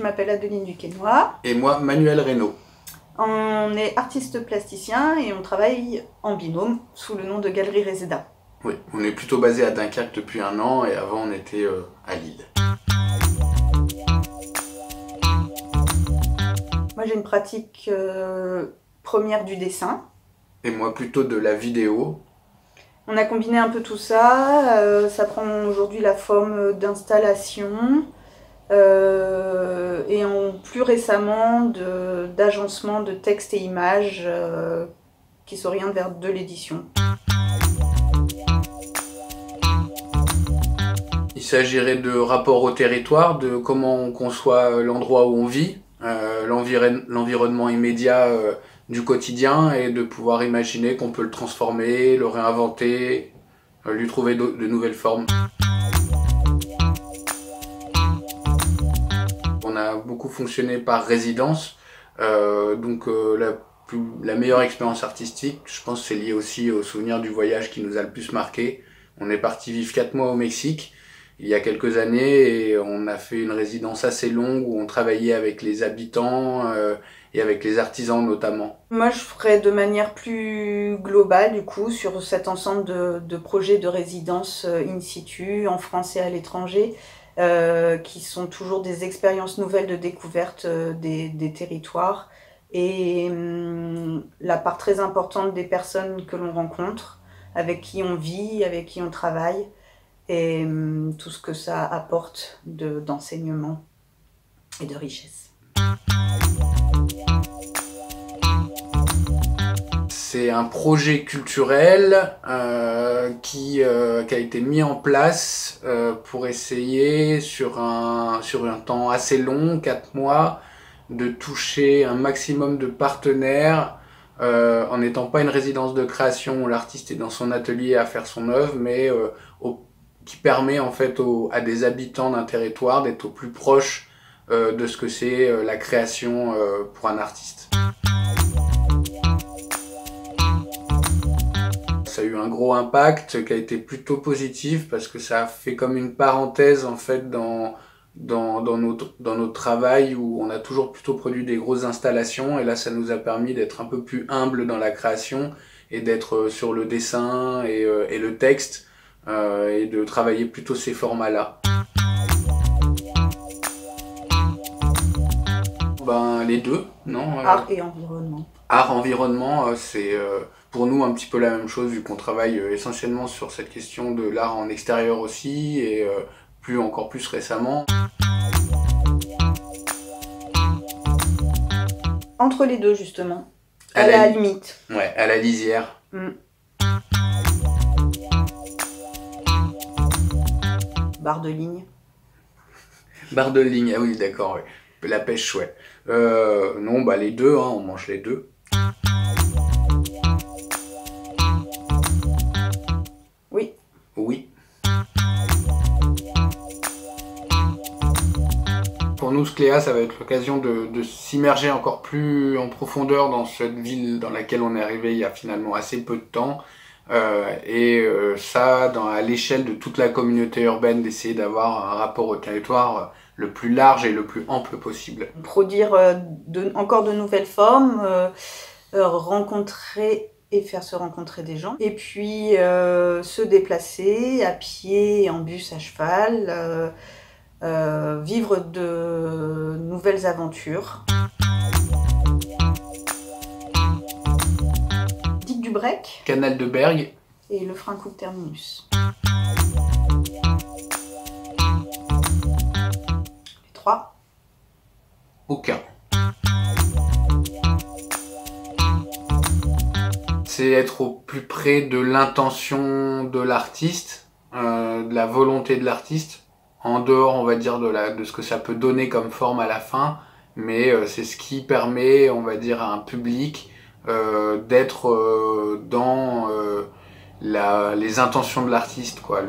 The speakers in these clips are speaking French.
Je m'appelle Adeline Duquesnoy. Et moi, Manuel Reynaud. On est artiste plasticien et on travaille en binôme sous le nom de Galerie Reseda. Oui, on est plutôt basé à Dunkerque depuis 1 an et avant on était à Lille. Moi j'ai une pratique première du dessin. Et moi plutôt de la vidéo. On a combiné un peu tout ça, ça prend aujourd'hui la forme d'installation et plus récemment d'agencement de textes et images qui s'orientent vers de l'édition. Il s'agirait de rapport au territoire, de comment on conçoit l'endroit où on vit, l'environnement immédiat du quotidien et de pouvoir imaginer qu'on peut le transformer, le réinventer, lui trouver de nouvelles formes. On a beaucoup fonctionné par résidence, donc la meilleure expérience artistique, je pense, c'est lié aussi au souvenir du voyage qui nous a le plus marqué. On est parti vivre 4 mois au Mexique il y a quelques années et on a fait une résidence assez longue où on travaillait avec les habitants et avec les artisans notamment. Moi je ferais de manière plus globale du coup sur cet ensemble de projets de résidence in situ en France et à l'étranger qui sont toujours des expériences nouvelles de découverte des territoires et la part très importante des personnes que l'on rencontre, avec qui on vit, avec qui on travaille et tout ce que ça apporte d'enseignement et de richesse. C'est un projet culturel qui a été mis en place pour essayer sur un temps assez long, 4 mois, de toucher un maximum de partenaires en n'étant pas une résidence de création où l'artiste est dans son atelier à faire son œuvre, mais qui permet en fait à des habitants d'un territoire d'être au plus proche de ce que c'est la création pour un artiste. Ça a eu un gros impact qui a été plutôt positif parce que ça a fait comme une parenthèse en fait dans notre travail où on a toujours plutôt produit des grosses installations et là ça nous a permis d'être un peu plus humble dans la création et d'être sur le dessin et le texte et de travailler plutôt ces formats-là. Ben les deux, non Art et environnement. Art-environnement, c'est pour nous un petit peu la même chose vu qu'on travaille essentiellement sur cette question de l'art en extérieur aussi et encore plus récemment. Entre les deux justement, à la limite. Ouais, à la lisière. Barre de ligne. Barre de ligne, ah oui d'accord, ouais. La pêche, ouais. Non, bah les deux, hein, on mange les deux. Oui. Oui. Pour nous, Scléa, ça va être l'occasion de s'immerger encore plus en profondeur dans cette ville dans laquelle on est arrivé il y a finalement assez peu de temps. Ça, à l'échelle de toute la communauté urbaine, d'essayer d'avoir un rapport au territoire le plus large et le plus ample possible. Produire encore de nouvelles formes, rencontrer et faire se rencontrer des gens. Et puis se déplacer à pied, en bus, à cheval, vivre de nouvelles aventures. Digue du Brec. Canal de Bergue. Et le Frincoupe terminus. Les 3. Aucun. C'est être au plus près de l'intention de l'artiste, de la volonté de l'artiste, en dehors, on va dire, de ce que ça peut donner comme forme à la fin, mais c'est ce qui permet, on va dire, à un public d'être dans les intentions de l'artiste, quoi,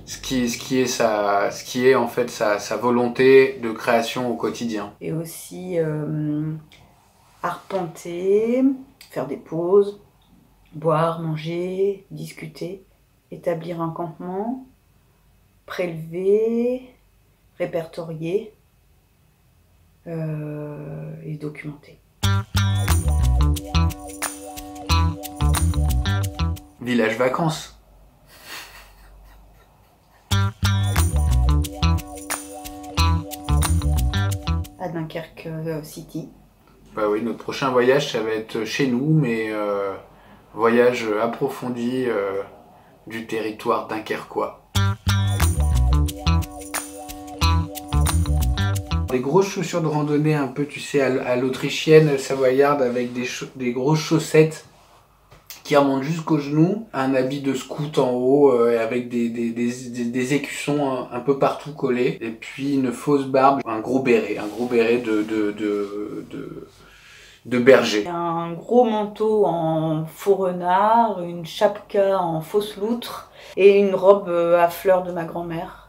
ce qui est en fait sa volonté de création au quotidien. Et aussi arpenter, faire des pauses, boire, manger, discuter, établir un campement, prélever, répertorier, et documenter. Village vacances. À Dunkerque City. Bah oui, notre prochain voyage, ça va être chez nous, mais voyage approfondi du territoire dunkerquois. Des grosses chaussures de randonnée un peu, tu sais, à l'autrichienne savoyarde, avec des grosses chaussettes qui remontent jusqu'aux genoux, un habit de scout en haut avec des écussons un peu partout collés, et puis une fausse barbe, un gros béret de berger. Un gros manteau en faux renard, une chapka en fausse loutre et une robe à fleurs de ma grand-mère.